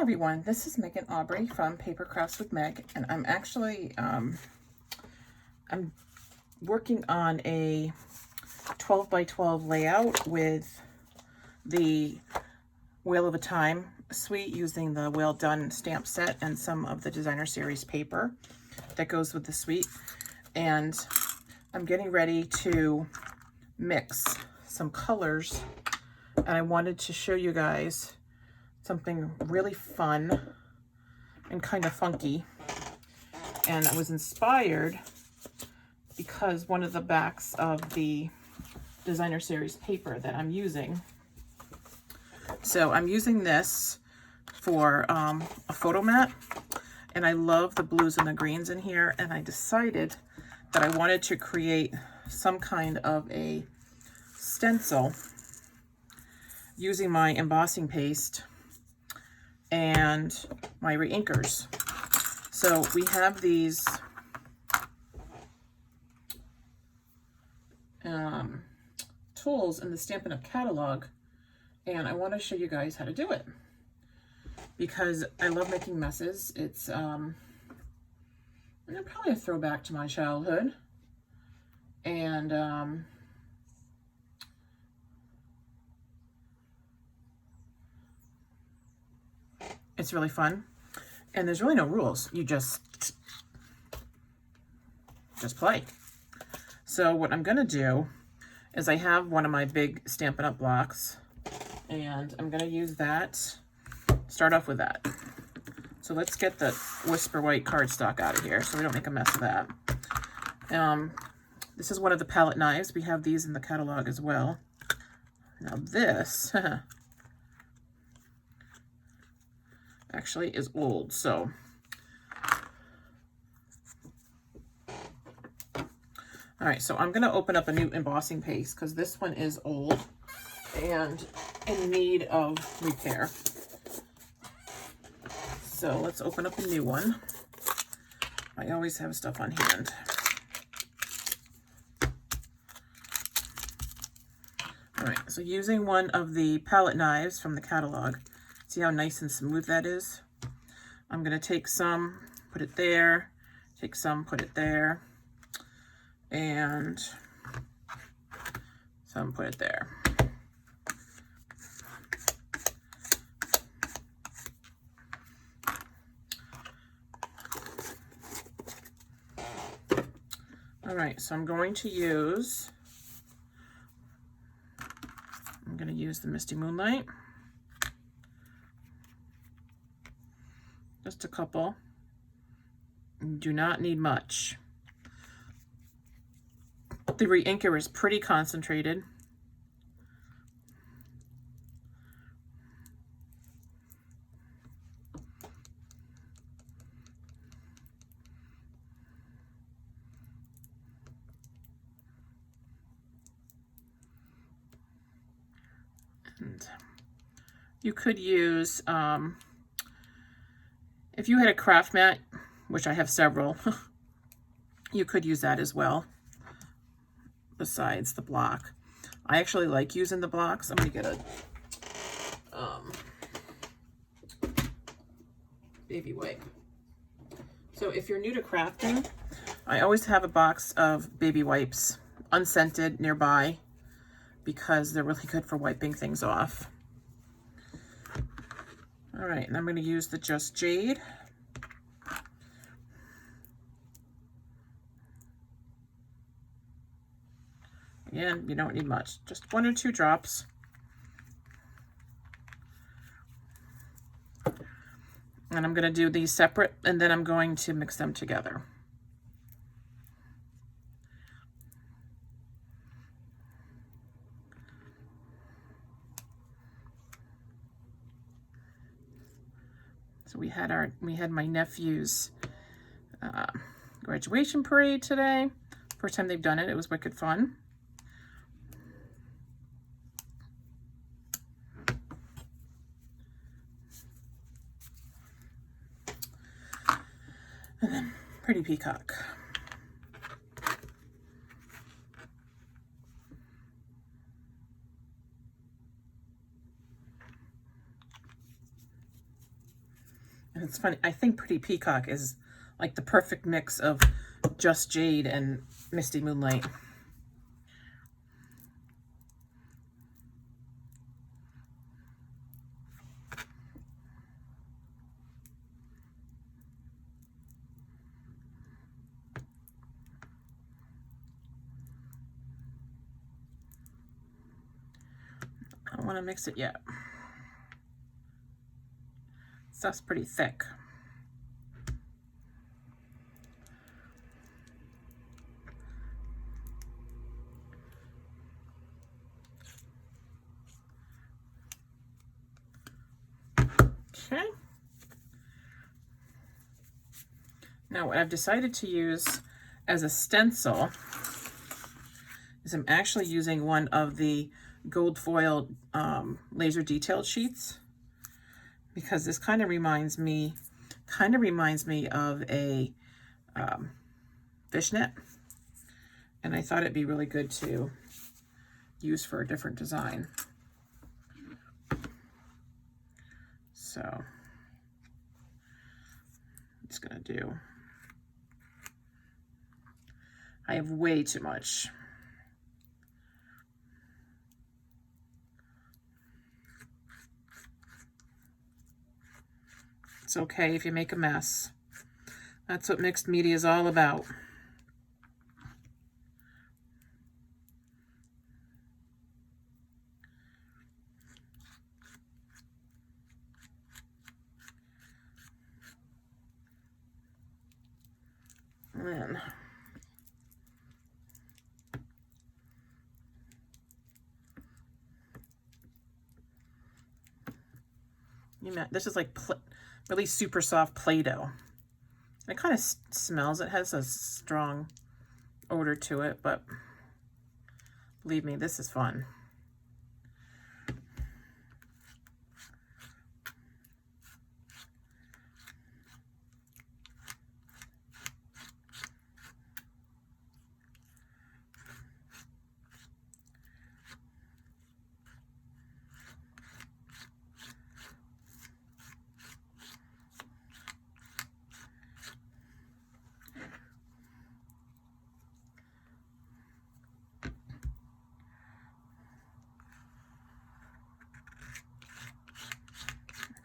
everyone, this is Meg and Aubrey from Paper Crafts with Meg, and I'm actually I'm working on a 12 by 12 layout with the Wheel of a Time suite using the Well Done stamp set and some of the designer series paper that goes with the suite. And I'm getting ready to mix some colors, and I wanted to show you guys something really fun and kind of funky. And I was inspired because one of the backs of the designer series paper that I'm using. So I'm using this for a photo mat, and I love the blues and the greens in here, and I decided that I wanted to create some kind of a stencil using my embossing paste and my Reinkers. So we have these tools in the Stampin' Up catalog, and I want to show you guys how to do it because I love making messes. It's probably a throwback to my childhood, and it's really fun, and there's really no rules. You just play. So what I'm gonna do is I have one of my big Stampin' Up blocks, and I'm gonna use that, start off with that. So let's get the Whisper White cardstock out of here so we don't make a mess of that. This is one of the palette knives. We have these in the catalog as well. Now this actually is old, so all right, so I'm gonna open up a new embossing paste because this one is old and in need of repair. So let's open up a new one. I always have stuff on hand. All right, so using one of the palette knives from the catalog, see how nice and smooth that is? I'm gonna take some, put it there, take some, put it there, and some, put it there. All right, so I'm going to use the Misty Moonlight. Just a couple. You do not need much. The Reinker is pretty concentrated. And you could use, if you had a craft mat, which I have several, you could use that as well, besides the block. I actually like using the blocks. I'm going to get a baby wipe. So if you're new to crafting, I always have a box of baby wipes, unscented, nearby, because they're really good for wiping things off. All right, and I'm going to use the Just Jade. Again, you don't need much, just 1 or 2 drops. And I'm going to do these separate, and then I'm going to mix them together. So we had my nephew's graduation parade today. First time they've done it. It was wicked fun. And then Pretty Peacock. And it's funny, I think Pretty Peacock is like the perfect mix of Just Jade and Misty Moonlight. I don't want to mix it yet. Stuff's pretty thick. Okay. Now what I've decided to use as a stencil is I'm actually using one of the gold foil laser detailed sheets, because this kind of reminds me of a fishnet, and I thought it'd be really good to use for a different design. So I'm just gonna do, I have way too much. It's okay if you make a mess. That's what mixed media is all about. And then this is like really super soft Play-Doh. It kind of smells, it has a strong odor to it, but believe me, this is fun.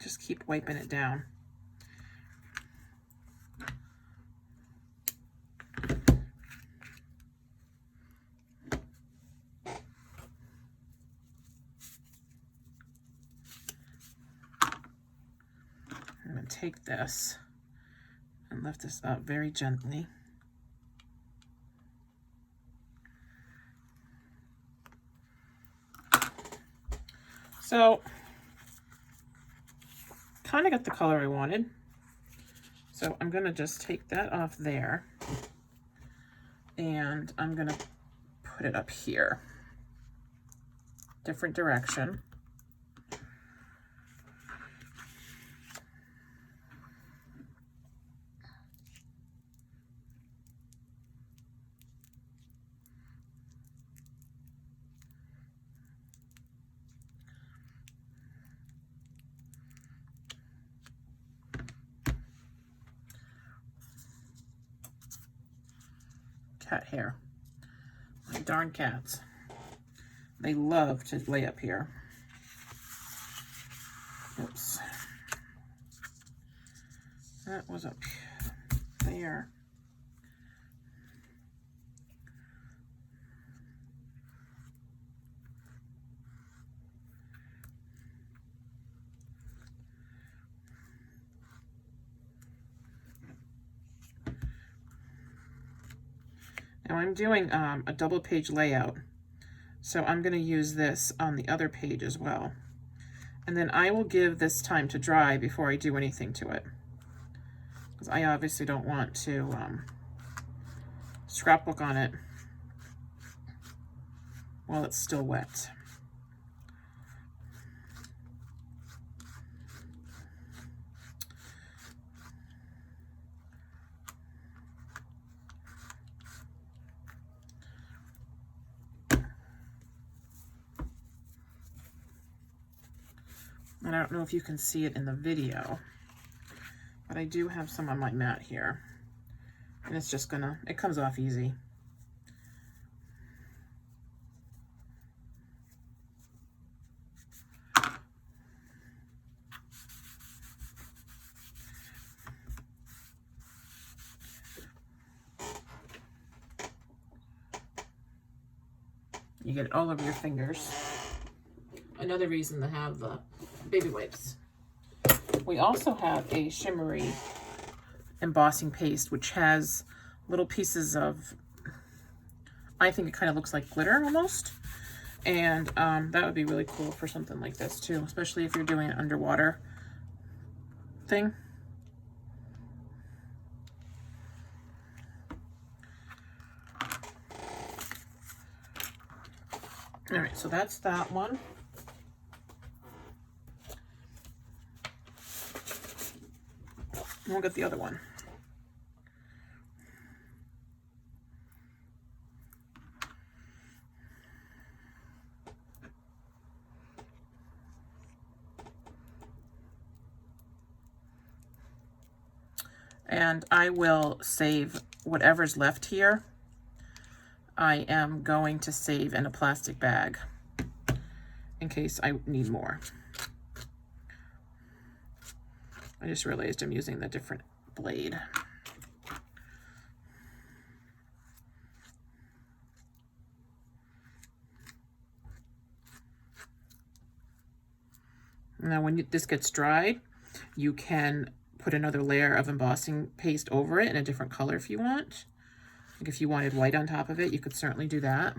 Just keep wiping it down. I'm going to take this and lift this up very gently. So, kind of got the color I wanted. So I'm going to just take that off there, and I'm going to put it up here. Different direction. Cat hair. My darn cats. They love to lay up here. Oops. That was up there. Now I'm doing a double page layout, so I'm going to use this on the other page as well. And then I will give this time to dry before I do anything to it, because I obviously don't want to scrapbook on it while it's still wet. And I don't know if you can see it in the video, But I do have some on my mat here. And it's just gonna, it comes off easy. You get it all over your fingers. Another reason to have the baby wipes. We also have a shimmery embossing paste, which has little pieces of, I think it kind of looks like glitter almost. And that would be really cool for something like this too, especially if you're doing an underwater thing. All right, so that's that one. We'll get the other one. And I will save whatever's left here. I am going to save in a plastic bag in case I need more. I just realized I'm using the different blade. Now when this gets dried, you can put another layer of embossing paste over it in a different color if you want. Like if you wanted white on top of it, you could certainly do that.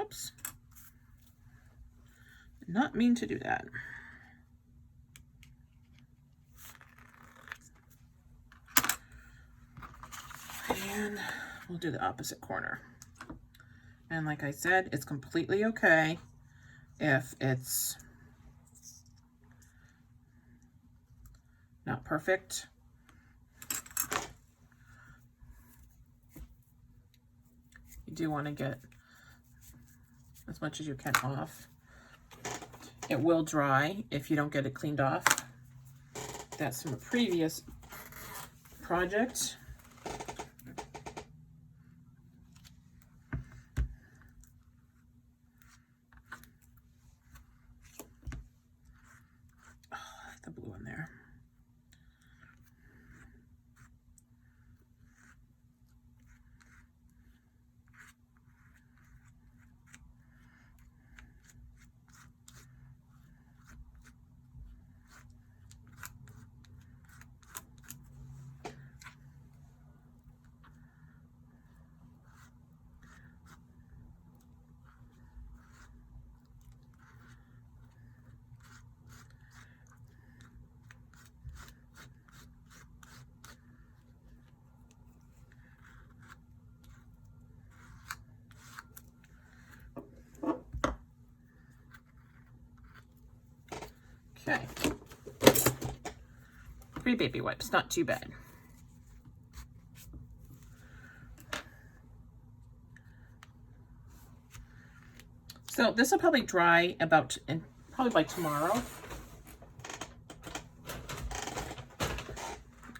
Oops. Did not mean to do that. And we'll do the opposite corner. And like I said, it's completely okay if it's not perfect. You do want to get as much as you can off. It will dry if you don't get it cleaned off. That's from a previous project. Oh, I like the blue in there. Okay. 3 baby wipes, not too bad. So this will probably dry about, probably by tomorrow.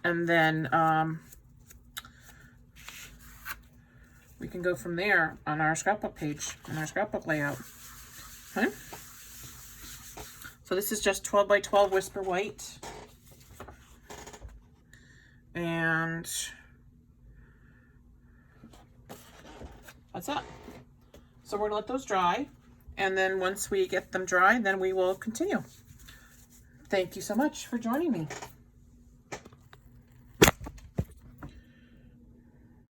And then we can go from there on our scrapbook page, on our scrapbook layout. Okay. So this is just 12 by 12 Whisper White. And that's that. So we're gonna let those dry. And then once we get them dry, then we will continue. Thank you so much for joining me.